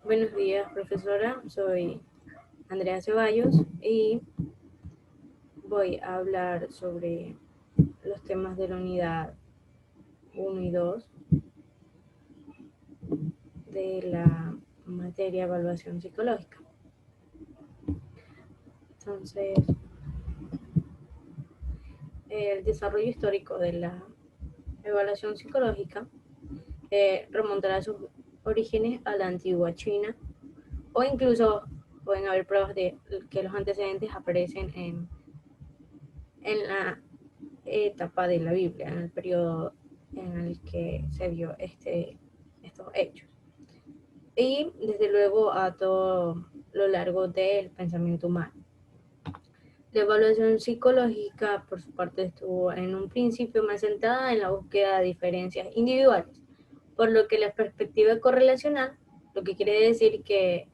Buenos días, profesora. Soy Andrea Ceballos y voy a hablar sobre los temas de la unidad 1 y 2 de la materia evaluación psicológica. Entonces, el desarrollo histórico de la evaluación psicológica remontará sus orígenes a la antigua China, o incluso pueden haber pruebas de que los antecedentes aparecen en la etapa de la Biblia, en el periodo en el que se vio estos hechos. Y desde luego a todo lo largo del pensamiento humano. La evaluación psicológica, por su parte, estuvo en un principio más centrada en la búsqueda de diferencias individuales, por lo que la perspectiva correlacional, lo que quiere decir que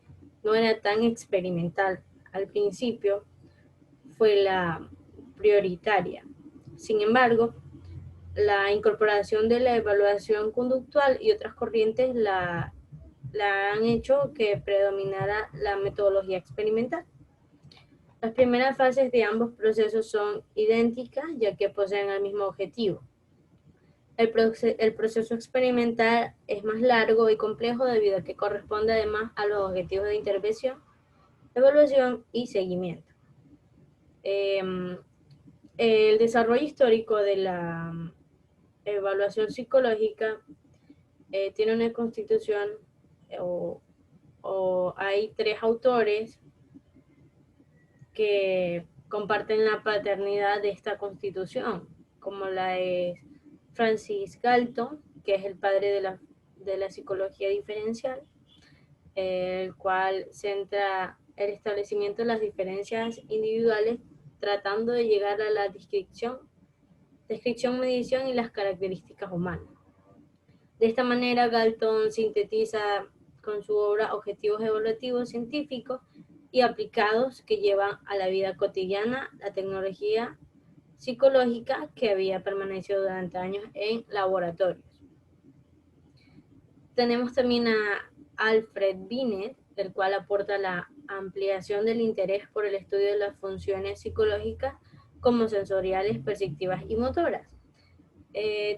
no era tan experimental al principio, fue la prioritaria. Sin embargo, la incorporación de la evaluación conductual y otras corrientes la han hecho que predominara la metodología experimental. Las primeras fases de ambos procesos son idénticas, ya que poseen el mismo objetivo. El proceso experimental es más largo y complejo debido a que corresponde además a los objetivos de intervención, evaluación y seguimiento. El desarrollo histórico de la evaluación psicológica tiene una constitución o, o hay tres autores que comparten la paternidad de esta constitución, como la es Francis Galton, que es el padre de la psicología diferencial, el cual centra el establecimiento de las diferencias individuales tratando de llegar a la descripción, medición y las características humanas. De esta manera, Galton sintetiza con su obra objetivos evaluativos científicos y aplicados que llevan a la vida cotidiana la tecnología psicológica que había permanecido durante años en laboratorios. Tenemos también a Alfred Binet, el cual aporta la ampliación del interés por el estudio de las funciones psicológicas como sensoriales, perceptivas y motoras.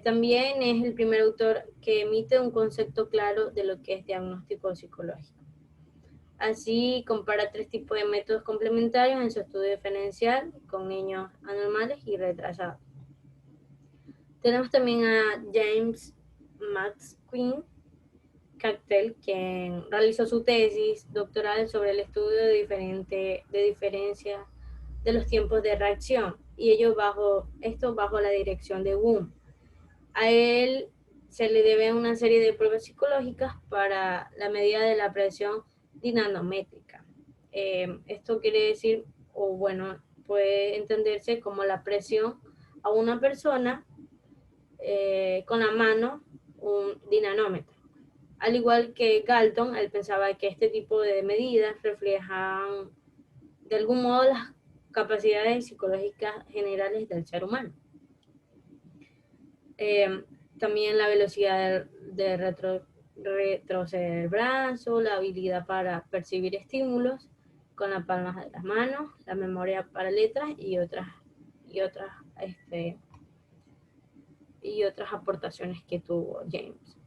También es el primer autor que emite un concepto claro de lo que es diagnóstico psicológico. Así compara tres tipos de métodos complementarios en su estudio diferencial con niños anormales y retrasados. Tenemos también a James McQueen Cactel, quien realizó su tesis doctoral sobre el estudio de diferencia de los tiempos de reacción, y ello bajo la dirección de Wundt. A él se le debe una serie de pruebas psicológicas para la medida de la presión dinamométrica. Esto quiere decir, o bueno, puede entenderse como la presión a una persona con la mano, un dinamómetro. Al igual que Galton, él pensaba que este tipo de medidas reflejan de algún modo las capacidades psicológicas generales del ser humano. Eh, También la velocidad de retroceder el brazo, la habilidad para percibir estímulos con las palmas de las manos, la memoria para letras y otras, este, y otras aportaciones que tuvo James.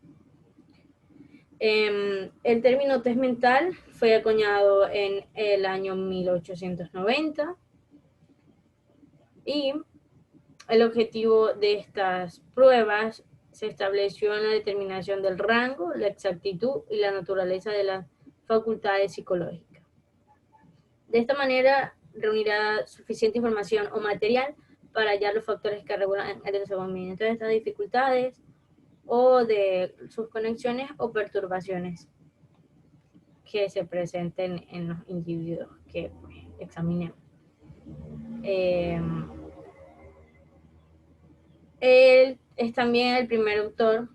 El término test mental fue acuñado en el año 1890 y el objetivo de estas pruebas se estableció en la determinación del rango, la exactitud y la naturaleza de las facultades psicológicas. De esta manera, reunirá suficiente información o material para hallar los factores que regulan el desenvolvimiento de estas dificultades o de sus conexiones o perturbaciones que se presenten en los individuos que pues, examinemos. Él es también el primer autor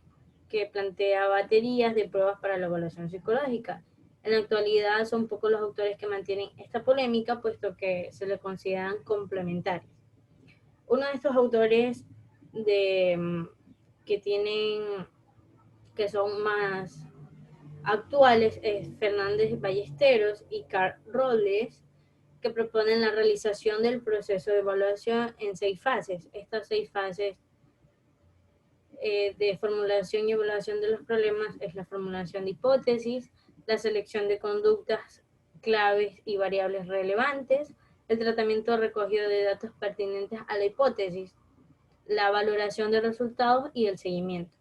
que plantea baterías de pruebas para la evaluación psicológica. En la actualidad son pocos los autores que mantienen esta polémica, puesto que se le consideran complementarios. Uno de estos autores que son más actuales es Fernández Ballesteros y Carl Robles, que proponen la realización del proceso de evaluación en 6 fases. Estas 6 fases de formulación y evaluación de los problemas es la formulación de hipótesis, la selección de conductas claves y variables relevantes, el tratamiento recogido de datos pertinentes a la hipótesis, la valoración de resultados y el seguimiento.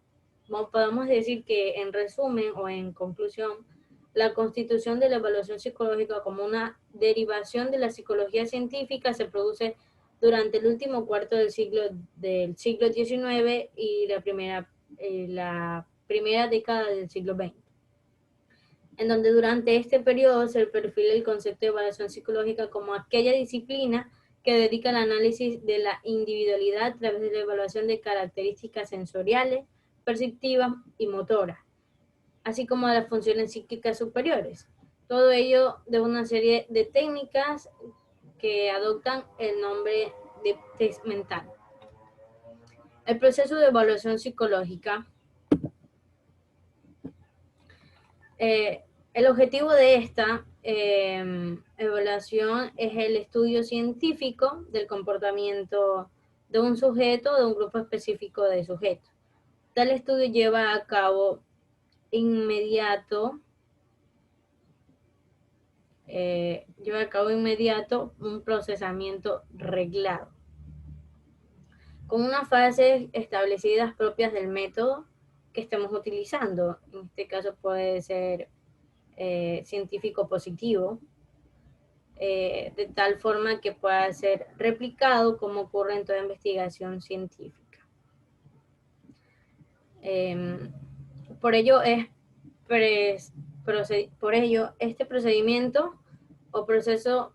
Podemos decir que en resumen o en conclusión, la constitución de la evaluación psicológica como una derivación de la psicología científica se produce durante el último cuarto del siglo XIX y la primera década del siglo XX, en donde durante este periodo se perfila el concepto de evaluación psicológica como aquella disciplina que dedica al análisis de la individualidad a través de la evaluación de características sensoriales, perceptivas y motoras, así como de las funciones psíquicas superiores. Todo ello de una serie de técnicas que adoptan el nombre de test mental. El proceso de evaluación psicológica, el objetivo de esta evaluación es el estudio científico del comportamiento de un sujeto o de un grupo específico de sujetos. Tal estudio lleva a cabo inmediato un procesamiento reglado, con unas fases establecidas propias del método que estemos utilizando. En este caso puede ser científico positivo, de tal forma que pueda ser replicado como ocurre en toda investigación científica. Por ello, este procedimiento o proceso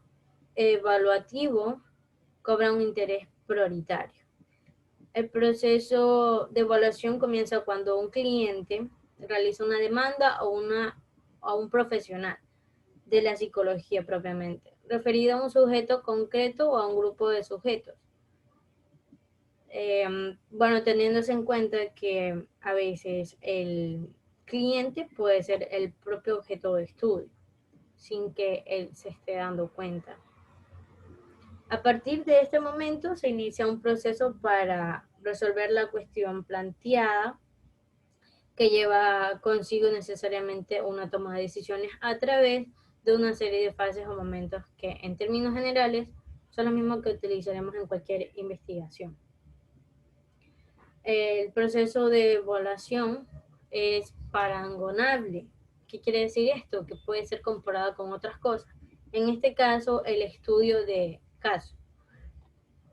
evaluativo cobra un interés prioritario. El proceso de evaluación comienza cuando un cliente realiza una demanda a un profesional de la psicología propiamente, referido a un sujeto concreto o a un grupo de sujetos. Teniéndose en cuenta que a veces el cliente puede ser el propio objeto de estudio, sin que él se esté dando cuenta. A partir de este momento se inicia un proceso para resolver la cuestión planteada, que lleva consigo necesariamente una toma de decisiones a través de una serie de fases o momentos que en términos generales son los mismos que utilizaremos en cualquier investigación. El proceso de evaluación es parangonable. ¿Qué quiere decir esto? Que puede ser comparado con otras cosas. En este caso, el estudio de casos.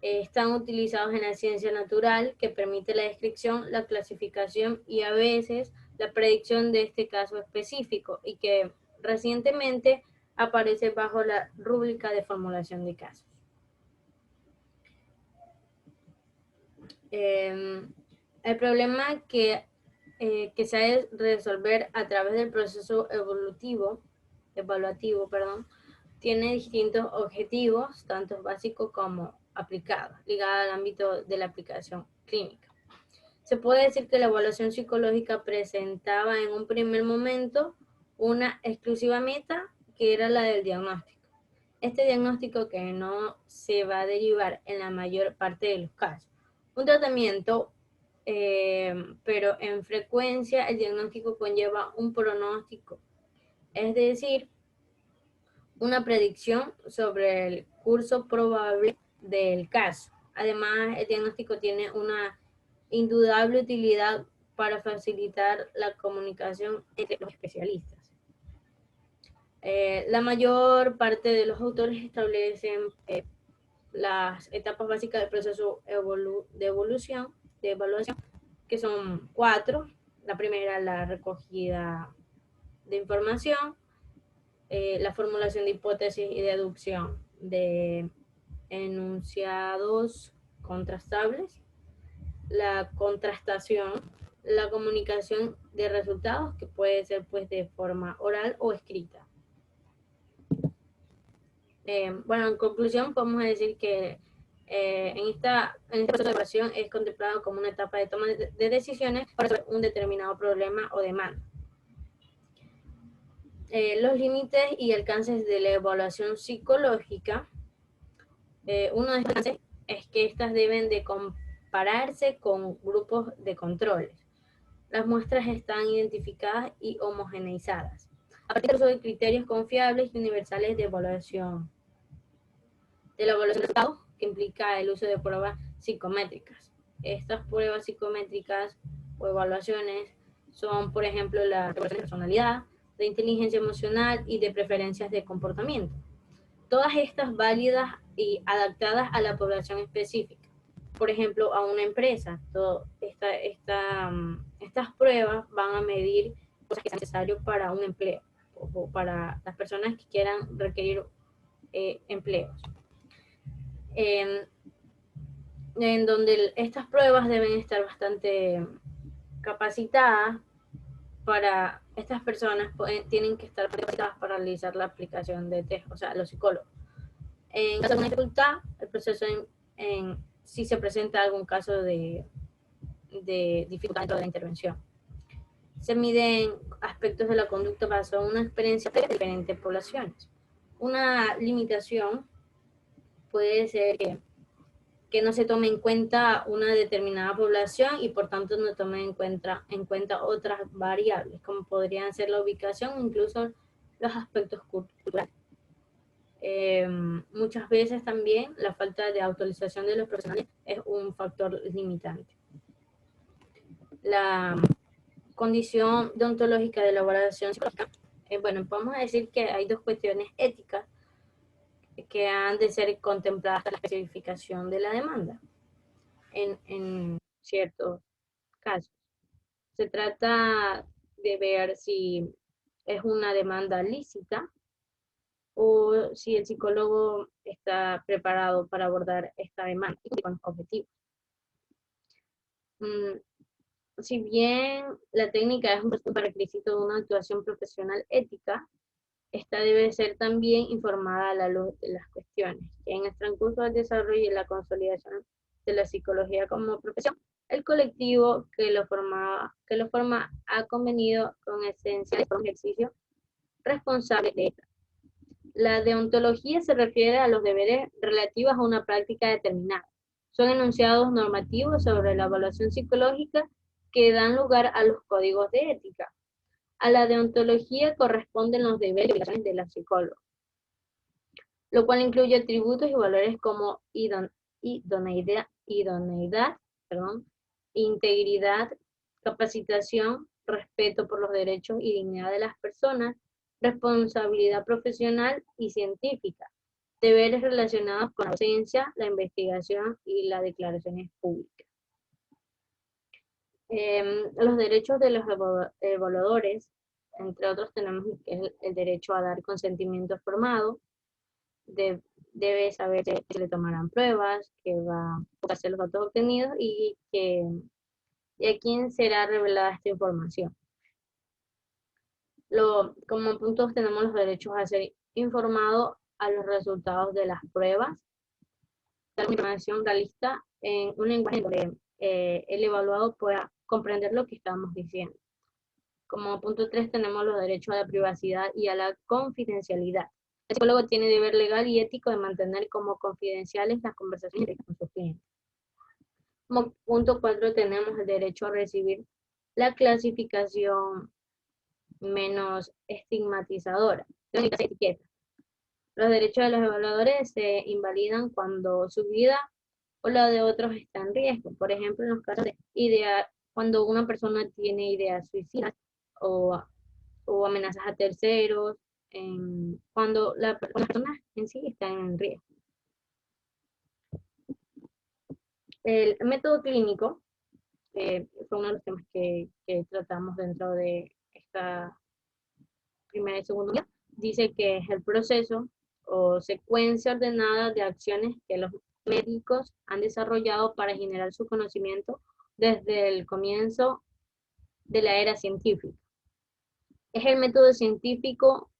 Están utilizados en la ciencia natural, que permite la descripción, la clasificación y a veces la predicción de este caso específico, y que recientemente aparece bajo la rúbrica de formulación de casos. El problema que se ha de resolver a través del proceso evaluativo, tiene distintos objetivos, tanto básicos como aplicados, ligados al ámbito de la aplicación clínica. Se puede decir que la evaluación psicológica presentaba en un primer momento una exclusiva meta, que era la del diagnóstico. Este diagnóstico que no se va a derivar en la mayor parte de los casos. Un tratamiento, pero en frecuencia el diagnóstico conlleva un pronóstico, es decir, una predicción sobre el curso probable del caso. Además, el diagnóstico tiene una indudable utilidad para facilitar la comunicación entre los especialistas. La mayor parte de los autores establecen las etapas básicas del proceso de evaluación, que son 4. La primera, la recogida de información, la formulación de hipótesis y deducción de enunciados contrastables, la contrastación, la comunicación de resultados, que puede ser pues de forma oral o escrita. En conclusión podemos decir que en esta proceso de evaluación es contemplado como una etapa de toma de decisiones para resolver un determinado problema o demanda. Los límites y alcances de la evaluación psicológica. Uno de estos alcances es que estas deben de compararse con grupos de controles. Las muestras están identificadas y homogeneizadas a partir de criterios confiables y universales de evaluación. De la evaluación de resultados, que implica el uso de pruebas psicométricas. Estas pruebas psicométricas o evaluaciones son, por ejemplo, la evaluación de personalidad, de inteligencia emocional y de preferencias de comportamiento. Todas estas válidas y adaptadas a la población específica. Por ejemplo, a una empresa, estas pruebas van a medir cosas que sean necesarias para un empleo o para las personas que quieran requerir empleos. En donde estas pruebas deben estar bastante capacitadas para estas personas, tienen que estar capacitadas para realizar la aplicación de test, o sea, los psicólogos. En caso de una dificultad, el proceso si se presenta algún caso de dificultad dentro de la intervención. Se miden aspectos de la conducta basados en una experiencia de diferentes poblaciones. Una limitación puede ser que no se tome en cuenta una determinada población y por tanto no tome en cuenta otras variables, como podrían ser la ubicación o incluso los aspectos culturales. Muchas veces también la falta de autorización de los profesionales es un factor limitante. La condición deontológica de la evaluación psicológica, bueno, vamos a decir que hay dos cuestiones éticas que han de ser contempladas en la especificación de la demanda en ciertos casos. Se trata de ver si es una demanda lícita o si el psicólogo está preparado para abordar esta demanda con objetivos. Si bien la técnica es un requisito de una actuación profesional ética, esta debe ser también informada a la luz de las cuestiones que en el transcurso del desarrollo y la consolidación de la psicología como profesión, el colectivo que lo forma ha convenido con esencia de un ejercicio responsable de esta. La deontología se refiere a los deberes relativos a una práctica determinada. Son enunciados normativos sobre la evaluación psicológica que dan lugar a los códigos de ética. A la deontología corresponden los deberes y obligaciones de la psicóloga, lo cual incluye atributos y valores como idoneidad, integridad, capacitación, respeto por los derechos y dignidad de las personas, responsabilidad profesional y científica, deberes relacionados con la docencia, la investigación y las declaraciones públicas. Los derechos de los evaluadores, entre otros tenemos el derecho a dar consentimiento formado, debe saber que se le tomarán pruebas, que va a hacer los datos obtenidos y a quién será revelada esta información. Como puntos tenemos los derechos a ser informado a los resultados de las pruebas, la información realista en un lenguaje donde el evaluado pueda comprender lo que estamos diciendo. Como punto 3 tenemos los derechos a la privacidad y a la confidencialidad. El psicólogo tiene deber legal y ético de mantener como confidenciales las conversaciones con sus clientes. Como punto 4 tenemos el derecho a recibir la clasificación menos estigmatizadora, las etiquetas. Los derechos de los evaluadores se invalidan cuando su vida o la de otros está en riesgo. Por ejemplo, en los casos de cuando una persona tiene ideas suicidas o amenazas a terceros, cuando las personas en sí están en riesgo. El método clínico fue uno de los temas que tratamos dentro de esta primera y segunda unidad. Dice que es el proceso o secuencia ordenada de acciones que los médicos han desarrollado para generar su conocimiento desde el comienzo de la era científica. Es el método científico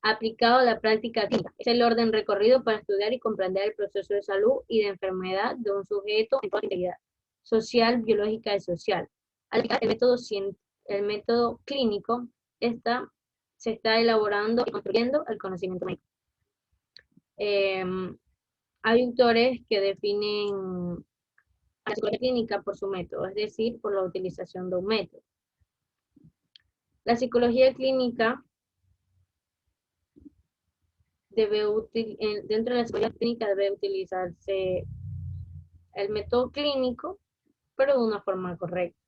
aplicado a la práctica clínica. Es el orden recorrido para estudiar y comprender el proceso de salud y de enfermedad de un sujeto en toda su integridad social, biológica y social. Al aplicar el método clínico, esta se está elaborando y construyendo el conocimiento médico. Hay autores que definen a la psicología clínica por su método, es decir, por la utilización de un método. La psicología clínica dentro de la psicología clínica debe utilizarse el método clínico, pero de una forma correcta.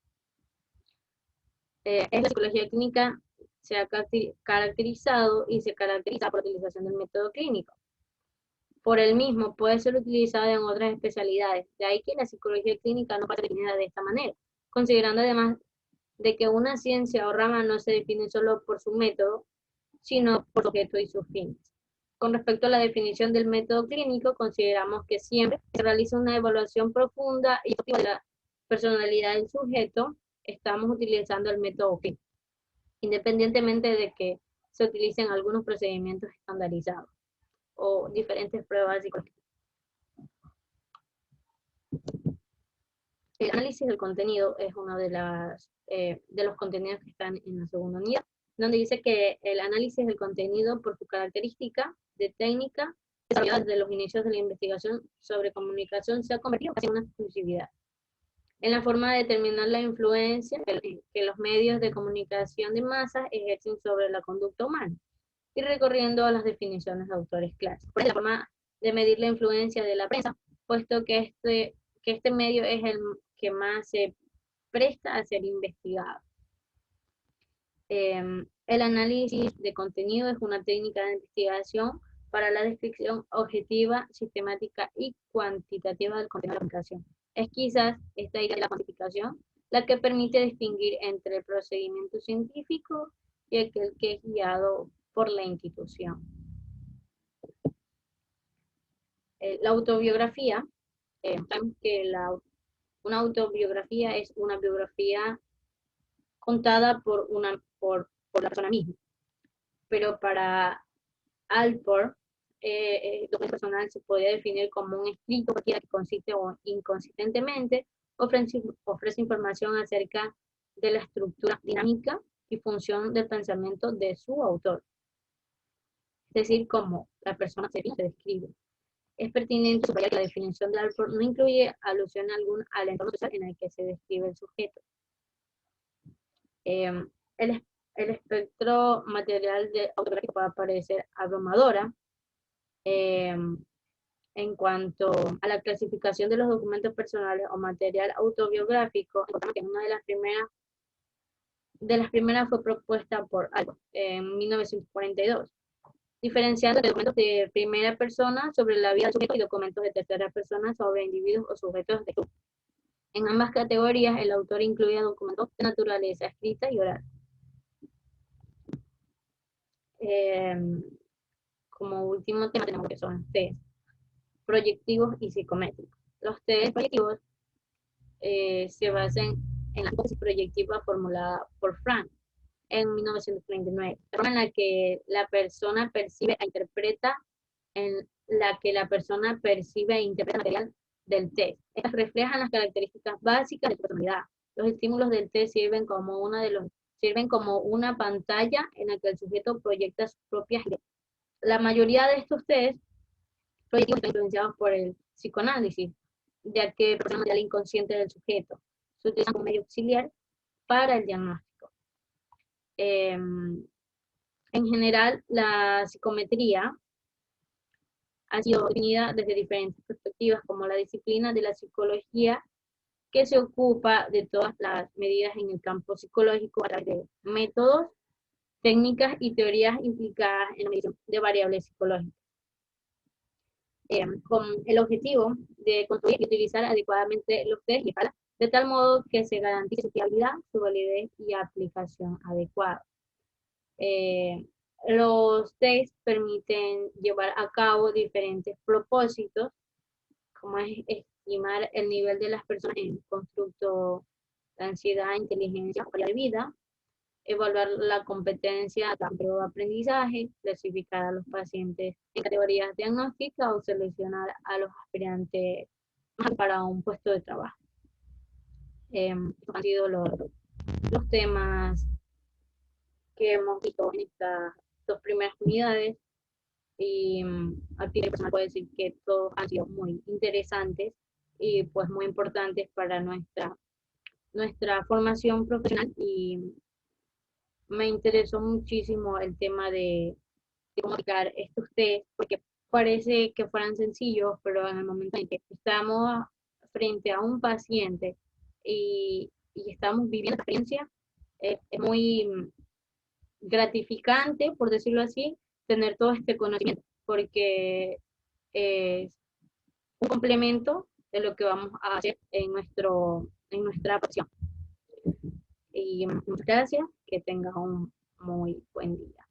En la psicología clínica se ha caracterizado y se caracteriza por la utilización del método clínico. Por el mismo, puede ser utilizada en otras especialidades, de ahí que la psicología clínica no puede ser definida de esta manera, considerando además de que una ciencia o rama no se define solo por su método, sino por su objeto y sus fines. Con respecto a la definición del método clínico, consideramos que siempre se realiza una evaluación profunda y objetiva de la personalidad del sujeto, estamos utilizando el método clínico, independientemente de que se utilicen algunos procedimientos estandarizados o diferentes pruebas psicológicas. El análisis del contenido es uno de los contenidos que están en la segunda unidad, donde dice que el análisis del contenido, por su característica de técnica desarrollada desde los inicios de la investigación sobre comunicación, se ha convertido en una exclusividad en la forma de determinar la influencia que los medios de comunicación de masas ejercen sobre la conducta humana, y recorriendo las definiciones de autores clásicos. Por ejemplo, la forma de medir la influencia de la prensa, puesto que este medio es el que más se presta a ser investigado. El análisis de contenido es una técnica de investigación para la descripción objetiva, sistemática y cuantitativa del contenido de la comunicación. Es quizás esta idea de la cuantificación la que permite distinguir entre el procedimiento científico y aquel que es guiado por la institución. La autobiografía, sabemos que una autobiografía es una biografía contada por la persona misma, pero para Alport, documento personal se podría definir como un escrito cualquiera que consiste o inconsistentemente ofrece información acerca de la estructura dinámica y función del pensamiento de su autor, es decir, cómo la persona se describe. Es pertinente subrayar que la definición de Alport no incluye alusión alguna al entorno social en el que se describe el sujeto. El, el espectro material de autobiografía puede parecer abrumadora en cuanto a la clasificación de los documentos personales o material autobiográfico. Que una de las primeras fue propuesta por Alport en 1942, diferenciando documentos de primera persona sobre la vida del sujeto y documentos de tercera persona sobre individuos o sujetos de grupo. En ambas categorías, el autor incluye documentos de naturaleza escrita y oral. Como último tema tenemos que son test proyectivos y psicométricos. Los test proyectivos se basan en la hipótesis proyectiva formulada por Frank en 1939, la forma en la que la persona percibe e interpreta material del test. Estas reflejan las características básicas de su personalidad. Los estímulos del test sirven como una pantalla en la que el sujeto proyecta sus propias ideas. La mayoría de estos test proyectivos están influenciados por el psicoanálisis, ya que proporciona material inconsciente del sujeto. Se utiliza como medio auxiliar para el diagnóstico. En general, la psicometría ha sido definida desde diferentes perspectivas como la disciplina de la psicología que se ocupa de todas las medidas en el campo psicológico a través de métodos, técnicas y teorías implicadas en la medición de variables psicológicas. Con el objetivo de construir y utilizar adecuadamente los test y escalas, de tal modo que se garantice su fiabilidad, su validez y aplicación adecuada. Los test permiten llevar a cabo diferentes propósitos, como es estimar el nivel de las personas en constructo de ansiedad, inteligencia o calidad de vida, evaluar la competencia a campo de aprendizaje, clasificar a los pacientes en categorías diagnósticas o seleccionar a los aspirantes para un puesto de trabajo. Estos han sido los temas que hemos visto en estas dos primeras unidades. Y a ti personal puedo decir que todos han sido muy interesantes y pues muy importantes para nuestra formación profesional, y me interesó muchísimo el tema de comunicar estos test, porque parece que fueran sencillos, pero en el momento en que estamos frente a un paciente y estamos viviendo la experiencia, es muy gratificante, por decirlo así, tener todo este conocimiento, porque es un complemento de lo que vamos a hacer en nuestra pasión. Y muchas gracias, que tengas un muy buen día.